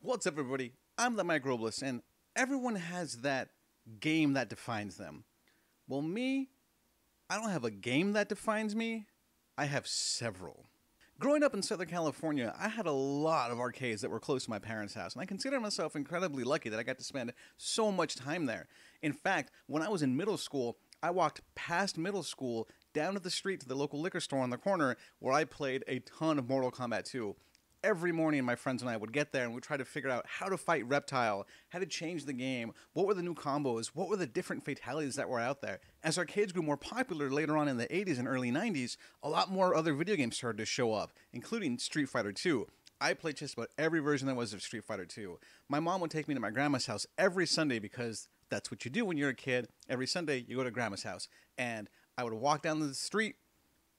What's up, everybody? I'm the Mike Robles, and everyone has that game that defines them. Well, me, I don't have a game that defines me. I have several. Growing up in Southern California, I had a lot of arcades that were close to my parents' house, and I consider myself incredibly lucky that I got to spend so much time there. In fact, when I was in middle school, I walked past middle school down to the street to the local liquor store on the corner where I played a ton of Mortal Kombat 2. Every morning, my friends and I would get there and we'd try to figure out how to fight Reptile, how to change the game, what were the new combos, what were the different fatalities that were out there. As arcades grew more popular later on in the 80s and early 90s, a lot more other video games started to show up, including Street Fighter 2. I played just about every version there was of Street Fighter 2. My mom would take me to my grandma's house every Sunday because that's what you do when you're a kid. Every Sunday, you go to grandma's house. And I would walk down the street,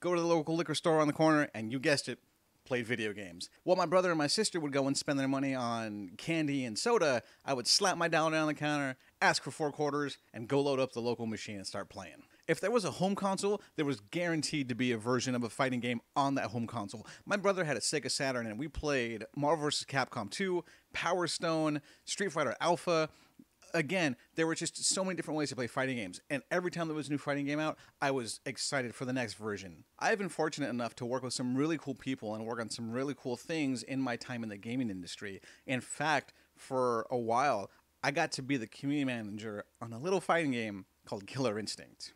go to the local liquor store on the corner, and you guessed it, played video games. While my brother and my sister would go and spend their money on candy and soda, I would slap my dollar down on the counter, ask for 4 quarters, and go load up the local machine and start playing. If there was a home console, there was guaranteed to be a version of a fighting game on that home console. My brother had a Sega Saturn, and we played Marvel vs. Capcom 2, Power Stone, Street Fighter Alpha. Again, there were just so many different ways to play fighting games, and every time there was a new fighting game out, I was excited for the next version. I've been fortunate enough to work with some really cool people and work on some really cool things in my time in the gaming industry. In fact, for a while, I got to be the community manager on a little fighting game called Killer Instinct.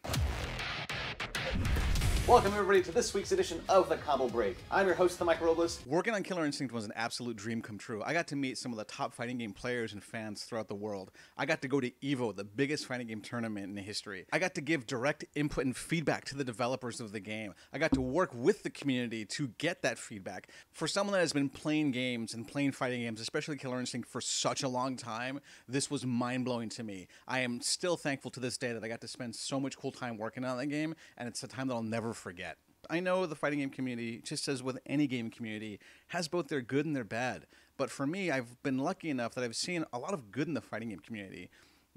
Welcome, everybody, to this week's edition of The Combo Break. I'm your host, the Mike Robles. Working on Killer Instinct was an absolute dream come true. I got to meet some of the top fighting game players and fans throughout the world. I got to go to EVO, the biggest fighting game tournament in history. I got to give direct input and feedback to the developers of the game. I got to work with the community to get that feedback. For someone that has been playing games and playing fighting games, especially Killer Instinct, for such a long time, this was mind-blowing to me. I am still thankful to this day that I got to spend so much cool time working on that game, and it's a time that I'll never forget. I know the fighting game community, just as with any game community, has both their good and their bad. But for me, I've been lucky enough that I've seen a lot of good in the fighting game community.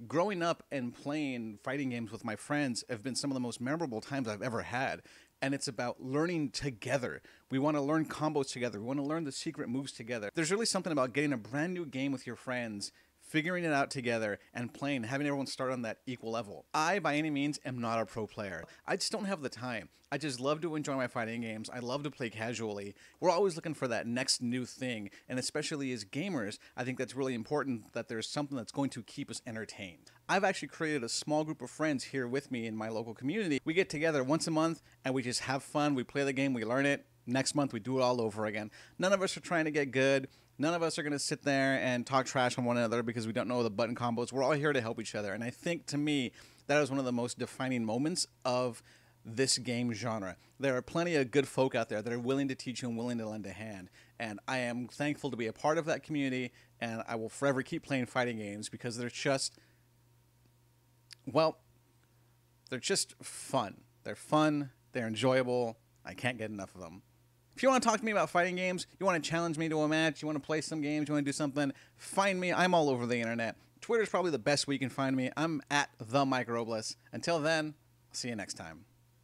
Growing up and playing fighting games with my friends have been some of the most memorable times I've ever had. And it's about learning together. We want to learn combos together. We want to learn the secret moves together. There's really something about getting a brand new game with your friends, figuring it out together, and playing, having everyone start on that equal level. I, by any means, am not a pro player. I just don't have the time. I just love to enjoy my fighting games. I love to play casually. We're always looking for that next new thing, and especially as gamers, I think that's really important that there's something that's going to keep us entertained. I've actually created a small group of friends here with me in my local community. We get together once a month, and we just have fun. We play the game, we learn it. Next month, we do it all over again. None of us are trying to get good. None of us are going to sit there and talk trash on one another because we don't know the button combos. We're all here to help each other. And I think, to me, that is one of the most defining moments of this game genre. There are plenty of good folk out there that are willing to teach you and willing to lend a hand. And I am thankful to be a part of that community. And I will forever keep playing fighting games because they're just, well, they're just fun. They're fun. They're enjoyable. I can't get enough of them. If you want to talk to me about fighting games, you want to challenge me to a match, you want to play some games, you want to do something, find me. I'm all over the internet. Twitter's probably the best way you can find me. I'm at the Mike Robles. Until then, I'll see you next time.